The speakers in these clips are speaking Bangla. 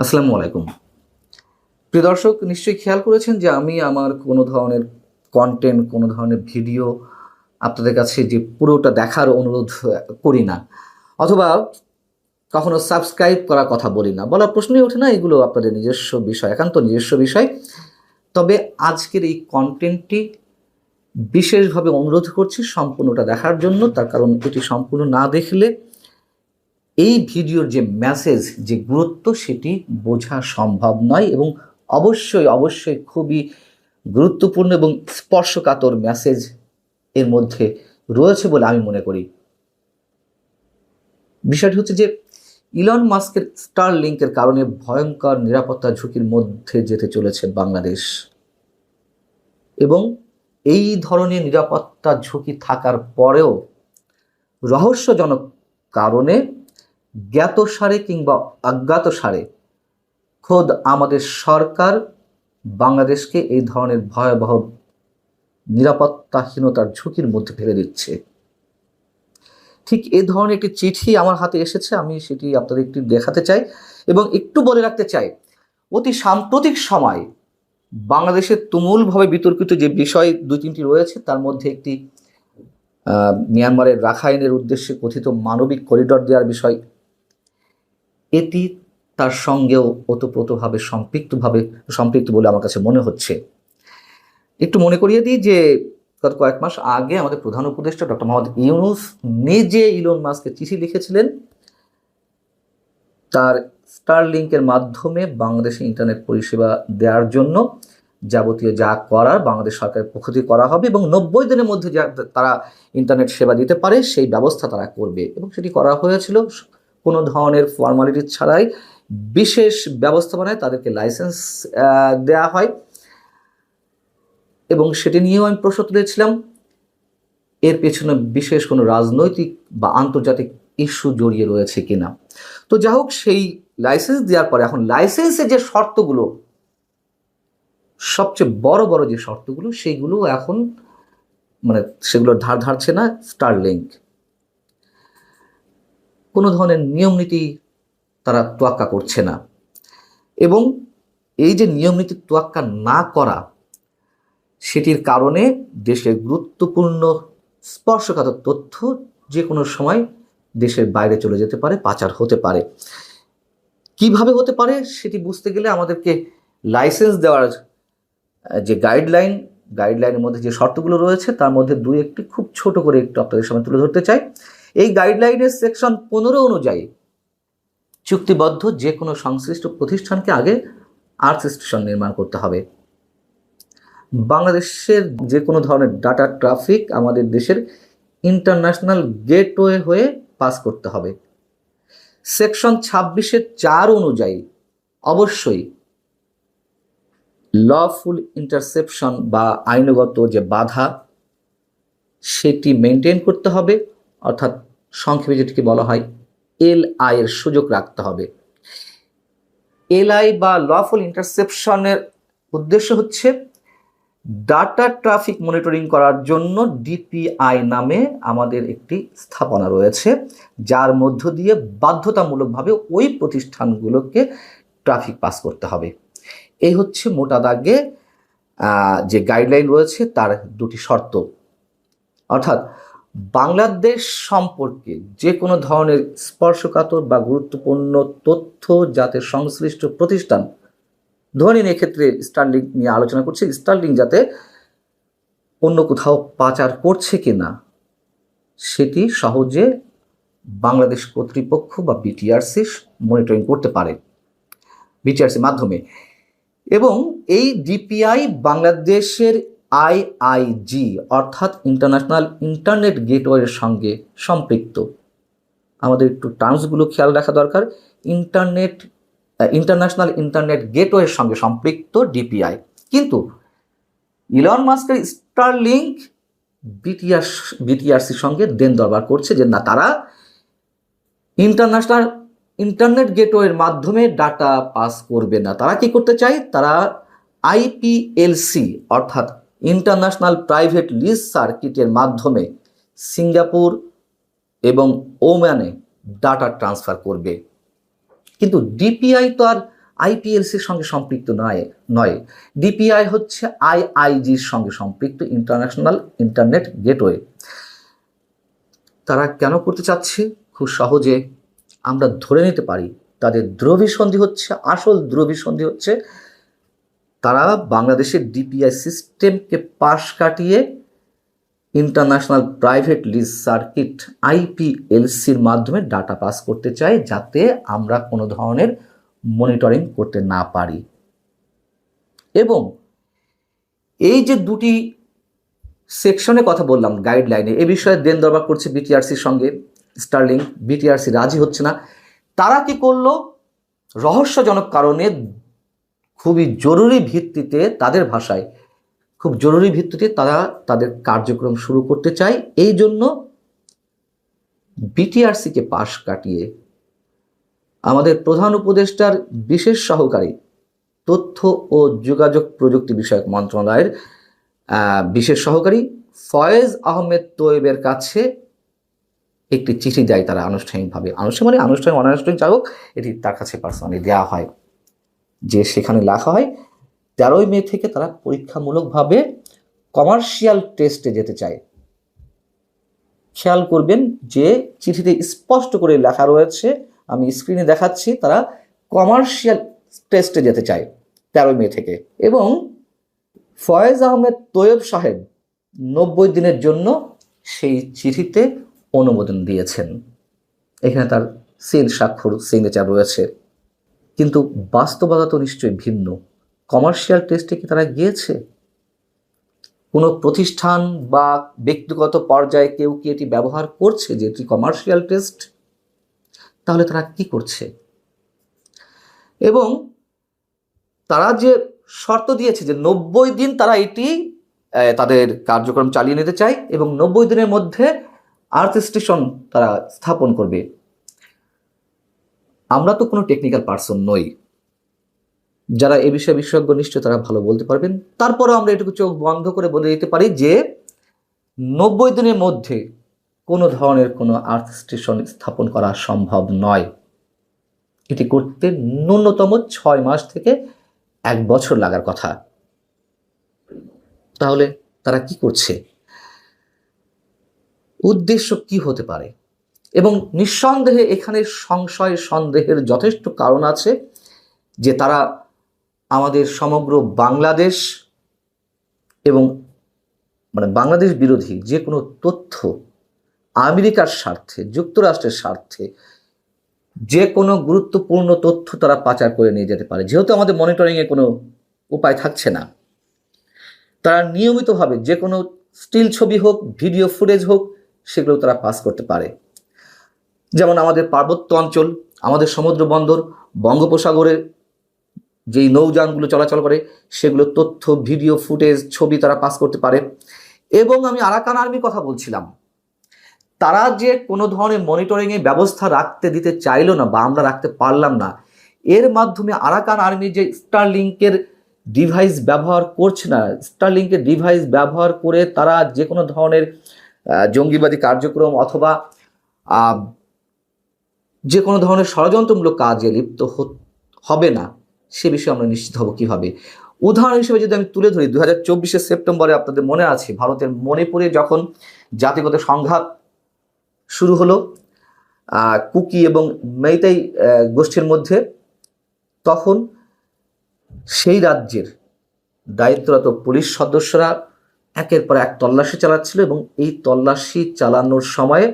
আসসালামু আলাইকুম। প্রিয় দর্শক, নিশ্চয়ই খেয়াল করেছেন যে আমি আমার কোনো ধরনের কন্টেন্ট, কোনো ধরনের ভিডিও আপনাদের কাছে যে পুরোটা দেখার অনুরোধ করি না, অথবা কখনো সাবস্ক্রাইব করার কথা বলি না। বলার প্রশ্নই ওঠে না, এগুলো আপনাদের নিজস্ব বিষয়, একান্ত নিজস্ব বিষয়। তবে আজকের এই কন্টেন্টটি বিশেষভাবে অনুরোধ করছি সম্পূর্ণটা দেখার জন্য। তার কারণ এটি সম্পূর্ণ না দেখলে এই ভিডিওর যে মেসেজ, যে গুরুত্ব, সেটি বোঝা সম্ভব নয় এবং অবশ্যই খুবই গুরুত্বপূর্ণ এবং স্পর্শকাতর মেসেজ এর মধ্যে রয়েছে বলে আমি মনে করি। বিষয়টি হচ্ছে যে ইলন মাস্কের স্টারলিংকের কারণে ভয়ঙ্কর নিরাপত্তা ঝুঁকির মধ্যে যেতে চলেছে বাংলাদেশ, এবং এই ধরনের নিরাপত্তা ঝুঁকি থাকার পরেও রহস্যজনক কারণে জ্ঞাতসারে কিংবা অজ্ঞাতসারে খোদ আমাদের সরকার বাংলাদেশকে এই ধরনের ভয়াবহ নিরাপত্তাহীনতার ঝুঁকির মধ্যে ফেলে দিচ্ছে। ঠিক এই ধরনের একটি চিঠি আমার হাতে এসেছে, আমি সেটি আপনাদের একটু দেখাতে চাই এবং একটু বলে রাখতে চাই, অতি সাম্প্রতিক সময় বাংলাদেশের তুমুলভাবে বিতর্কিত যে বিষয় দুই তিনটি রয়েছে, তার মধ্যে একটি মিয়ানমারের রাখাইনের উদ্দেশ্যে কথিত মানবিক করিডর দেওয়ার বিষয়। এটি তার সঙ্গেও ওতপ্রোতভাবে সম্পৃক্ত বলে আমার কাছে মনে হচ্ছে। একটু মনে করিয়ে দিই যে গত কয়েক মাস আগে আমাদের প্রধান উপদেষ্টা ডক্টর মোহাম্মদ ইউনূস নিজে ইলন মাস্ককে চিঠি লিখেছিলেন তার স্টারলিংকের মাধ্যমে বাংলাদেশে ইন্টারনেট পরিষেবা দেওয়ার জন্য যাবতীয় যা করার বাংলাদেশ সরকারের পক্ষ থেকে করা হবে এবং 90 দিনের মধ্যে তারা ইন্টারনেট সেবা দিতে পারে সেই ব্যবস্থা তারা করবে, এবং সেটি করা হয়েছিল কোনো ধরনের ফর্মালিটি ছাড়াই। বিশেষ ব্যবস্থাপনায় তাদেরকে লাইসেন্স দেয়া হয় এবং সেটি নিয়েও আমি প্রশ্ন তুলেছিলাম এর পেছনে বিশেষ কোনো রাজনৈতিক বা আন্তর্জাতিক ইস্যু জড়িয়ে রয়েছে কিনা। তো যাই হোক, সেই লাইসেন্স দেওয়ার পরে এখন লাইসেন্সের যে শর্তগুলো, সবচেয়ে বড় বড় যে শর্তগুলো, সেইগুলো এখন সেগুলোর ধার ধারছে না স্টারলিংক। কোনো ধরনের নিয়ম নীতি তারা তোয়াক্কা করছে না, এবং এই যে নিয়ম নীতি তোয়াক্কা না করা, সেটির কারণে দেশের গুরুত্বপূর্ণ স্পর্শকাতর তথ্য যে কোনো সময় দেশের বাইরে চলে যেতে পারে, পাচার হতে পারে। কিভাবে হতে পারে সেটি বুঝতে গেলে আমাদেরকে লাইসেন্স দেওয়ার যে গাইডলাইনের মধ্যে যে শর্তগুলো রয়েছে, তার মধ্যে দুই একটি খুব ছোট করে একটু আপনাদের সামনে তুলে ধরতে চাই। এই গাইডলাইনের সেকশন 15 অনুযায়ী চুক্তিবদ্ধ যে কোনো সংশ্লিষ্ট প্রতিষ্ঠানকে আগে আর্থ স্টেশন নির্মাণ করতে হবে। বাংলাদেশের যে কোনো ধরনের ডাটা ট্রাফিক আমাদের দেশের ইন্টারন্যাশনাল গেটওয়ে হয়ে পাস করতে হবে। সেকশন 26-4 অনুযায়ী অবশ্যই লফুল ইন্টারসেপশন বা আইনগত যে বাধা, সেটি মেনটেন করতে হবে, অর্থাৎ সংক্ষেপে যেটিকে বলা হয় LI এর সুযোগ রাখতে হবে। LI বা লফুল ইন্টারসেপশনের উদ্দেশ্য হচ্ছে ডাটা ট্রাফিক মনিটরিং করার জন্য DPI নামে আমাদের একটি স্থাপনা রয়েছে, যার মধ্য দিয়ে বাধ্যতামূলকভাবে ওই প্রতিষ্ঠানগুলোকে ট্রাফিক পাস করতে হবে। এই হচ্ছে মোটা দাগে যে গাইডলাইন রয়েছে তার দুটি শর্ত। অর্থাৎ বাংলাদেশ সম্পর্কে যে কোনো ধরনের স্পর্শকাতর বা গুরুত্বপূর্ণ তথ্য যাতে সংশ্লিষ্ট প্রতিষ্ঠান, ধরে নিন এক্ষেত্রে স্টারলিংক নিয়ে আলোচনা করছি, স্টারলিংক যাতে অন্য কোথাও পাচার করছে কিনা সেটি সহজে বাংলাদেশ কর্তৃপক্ষ বা বিটিআরসি মনিটরিং করতে পারে বিটিআরসির মাধ্যমে। এবং এই ডিপিআই বাংলাদেশের IIG অর্থাৎ ইন্টারন্যাশনাল ইন্টারনেট গেটওয়ের সঙ্গে সম্পৃক্ত। আমাদের একটু টার্মসগুলো খেয়াল রাখা দরকার। ইন্টারন্যাশনাল ইন্টারনেট গেটওয়ের সঙ্গে সম্পৃক্ত ডিপিআই, কিন্তু ইলন মাস্কের স্টারলিংক বিটিআরসির সঙ্গে দেন দরবার করছে যে না, তারা ইন্টারন্যাশনাল ইন্টারনেট গেটওয়ের মাধ্যমে ডাটা পাস করবে না। তারা কি করতে চায়? তারা IPLC অর্থাৎ ইন্টারন্যাশনাল প্রাইভেট লিজ সার্কিটের মাধ্যমে সিঙ্গাপুর এবং ওমানে ডাটা ট্রান্সফার করবে। কিন্তু ডিপিআই তো আর আইপিএলসির সঙ্গে সম্পৃক্ত নয়। ডিপিআই হচ্ছে আইআইজির সঙ্গে সম্পৃক্ত, ইন্টারন্যাশনাল ইন্টারনেট গেটওয়ে। তারা কেন করতে চাচ্ছে? খুব সহজে আমরা ধরে নিতে পারি তাদের দ্রবিসন্ধি হচ্ছে, আসল দ্রবিসন্ধি হচ্ছে তারা বাংলাদেশের ডিপিআই সিস্টেমকে পাশ কাটিয়ে ইন্টারন্যাশনাল প্রাইভেট লিজ সার্কিট আইপিএলসির মাধ্যমে ডাটা পাস করতে চায়, যাতে আমরা কোনো ধরনের মনিটরিং করতে না পারি। এবং এই যে দুটি সেকশনে কথা বললাম গাইডলাইনে, এ বিষয়ে দেন দরবার করছে বিটিআরসির সঙ্গে স্টারলিংক। বিটিআরসি রাজি হচ্ছে না। তারা কি করলো? রহস্যজনক কারণে খুবই জরুরি ভিত্তিতে, তাদের ভাষায় খুব জরুরি ভিত্তিতে তারা তাদের কার্যক্রম শুরু করতে চায়। এই জন্য বিটিআরসিকে পাশ কাটিয়ে আমাদের প্রধান উপদেষ্টার বিশেষ সহকারী তথ্য ও যোগাযোগ প্রযুক্তি বিষয়ক মন্ত্রণালয়ের বিশেষ সহকারী ফয়েজ আহমেদ তোয়েবের কাছে একটি চিঠি দেয় তারা আনুষ্ঠানিকভাবে। আনুষ্ঠানিক অনানুষ্ঠানিক যাই হোক, এটি তার কাছে পার্সোনালি দেওয়া হয়, যে সেখানে লেখা হয় 13ই মে থেকে তারা পরীক্ষামূলকভাবে কমার্শিয়াল টেস্টে যেতে চায়। খেয়াল করবেন যে চিঠিতে স্পষ্ট করে লেখা রয়েছে, আমি স্ক্রিনে দেখাচ্ছি, তারা কমার্শিয়াল টেস্টে যেতে চায় 13 মে থেকে। এবং ফয়েজ আহমেদ তোয়েব সাহেব 90 দিনের জন্য সেই চিঠিতে অনুমোদন দিয়েছেন। এখানে তার সিল স্বাক্ষর সিগনেচার রয়েছে। কিন্তু বাস্তবতা তো নিশ্চয়ই ভিন্ন। কমার্শিয়াল টেস্টে কি তারা গিয়েছে? কোনো প্রতিষ্ঠান বা ব্যক্তিগত পর্যায়ে কেউ কি এটি ব্যবহার করছে যে এটি কমার্শিয়াল টেস্ট? তাহলে তারা কি করছে? এবং তারা যে শর্ত দিয়েছে যে 90 দিন তারা এটি তাদের কার্যক্রম চালিয়ে নিতে চায় এবং 90 দিনের মধ্যে আর্থ স্টেশন তারা স্থাপন করবে। আমরা তো কোনো টেকনিক্যাল পার্সন নই, যারা এ বিষয়ে বিশেষজ্ঞ নিশ্চয় তারা ভালো বলতে পারবেন। তারপরেও আমরা এটুকু চোখ বন্ধ করে বলে দিতে পারি যে 90 দিনের মধ্যে কোনো ধরনের কোনো আর্থ স্টেশন স্থাপন করা সম্ভব নয়। এটি করতে ন্যূনতম 6 মাস থেকে 1 বছর লাগার কথা। তাহলে তারা কি করছে? উদ্দেশ্য কি হতে পারে? এবং নিঃসন্দেহে এখানে সংশয় সন্দেহের যথেষ্ট কারণ আছে যে তারা আমাদের সমগ্র বাংলাদেশ এবং বাংলাদেশ বিরোধী যে কোনো তথ্য আমেরিকার স্বার্থে, যুক্তরাষ্ট্রের স্বার্থে যে কোনো গুরুত্বপূর্ণ তথ্য তারা পাচার করে নিয়ে যেতে পারে। যেহেতু আমাদের মনিটরিংয়ে কোনো উপায় থাকছে না, তারা নিয়মিতভাবে যে কোনো স্টিল ছবি হোক, ভিডিও ফুটেজ হোক, সেগুলো তারা পাস করতে পারে। যেমন আমাদের পার্বত্য অঞ্চল, আমাদের সমুদ্র বন্দর, বঙ্গোপসাগরের যেই নৌযানগুলো চলাচল করে সেগুলো তথ্য, ভিডিও ফুটেজ, ছবি তারা পাস করতে পারে। এবং আমি আরাকান আর্মির কথা বলছিলাম, তারা যে কোনো ধরনের মনিটরিংয়ে ব্যবস্থা রাখতে দিতে চাইলো না বা আমরা রাখতে পারলাম না, এর মাধ্যমে আরাকান আর্মি যে স্টারলিংকের ডিভাইস ব্যবহার করছে না, স্টারলিংকের ডিভাইস ব্যবহার করে তারা যে কোনো ধরনের জঙ্গিবাদী কার্যক্রম অথবা যে কোনো ধরনের ষড়যন্ত্রমূলক কাজে লিপ্ত হবে না, সে বিষয়ে আমরা নিশ্চিত হব কিভাবে। উদাহরণ হিসেবে যদি আমি তুলে ধরি, 2024 সেপ্টেম্বরে আপনাদের মনে আছে ভারতের মণিপুরে যখন জাতিগত সংঘাত শুরু হলো কুকি এবং মেইতেই গোষ্ঠীর মধ্যে, তখন সেই রাজ্যের দায়িত্বরত পুলিশ সদস্যরা একের পর এক তল্লাশি চালাচ্ছিল এবং এই তল্লাশি চালানোর সময়ে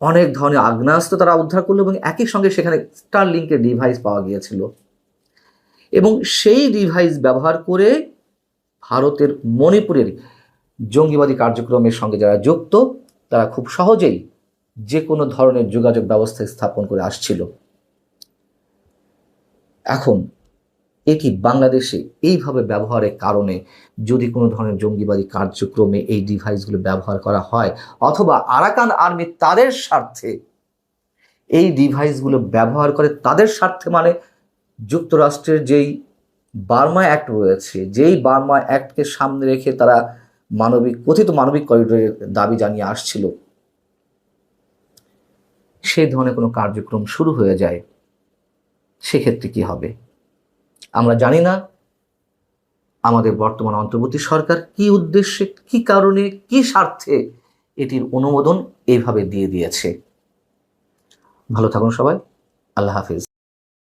অনেক ধরনের আগ্নেয়াস্ত্র তারা উদ্ধার করলো এবং একই সঙ্গে সেখানে স্টারলিংকের ডিভাইস পাওয়া গিয়েছিল। এবং সেই ডিভাইস ব্যবহার করে ভারতের মণিপুরের জঙ্গিবাদী কার্যক্রমের সঙ্গে যারা যুক্ত তারা খুব সহজেই যে কোনো ধরনের যোগাযোগ ব্যবস্থা স্থাপন করে আসছিল। এখন এটি বাংলাদেশে এইভাবে ব্যবহারের কারণে যদি কোনো ধরনের জঙ্গিবাদী কার্যক্রমে এই ডিভাইসগুলো ব্যবহার করা হয় অথবা আরাকান আর্মি তাদের স্বার্থে এই ডিভাইসগুলো ব্যবহার করে, তাদের স্বার্থে মানে যুক্তরাষ্ট্রের যেই বার্মা অ্যাক্ট রয়েছে, যেই বার্মা অ্যাক্টকে সামনে রেখে তারা কথিত মানবিক করিডোরের দাবি জানিয়ে আসছিল, সেই ধরনের কোনো কার্যক্রম শুরু হয়ে যায়, সেক্ষেত্রে কি হবে? আমরা জানি না আমাদের বর্তমান অন্তর্বর্তী সরকার কি উদ্দেশ্যে, কি কারণে, কি স্বার্থে এটির অনুমোদন এইভাবে দিয়ে দিয়েছে। ভালো থাকুন সবাই। আল্লাহ হাফিজ।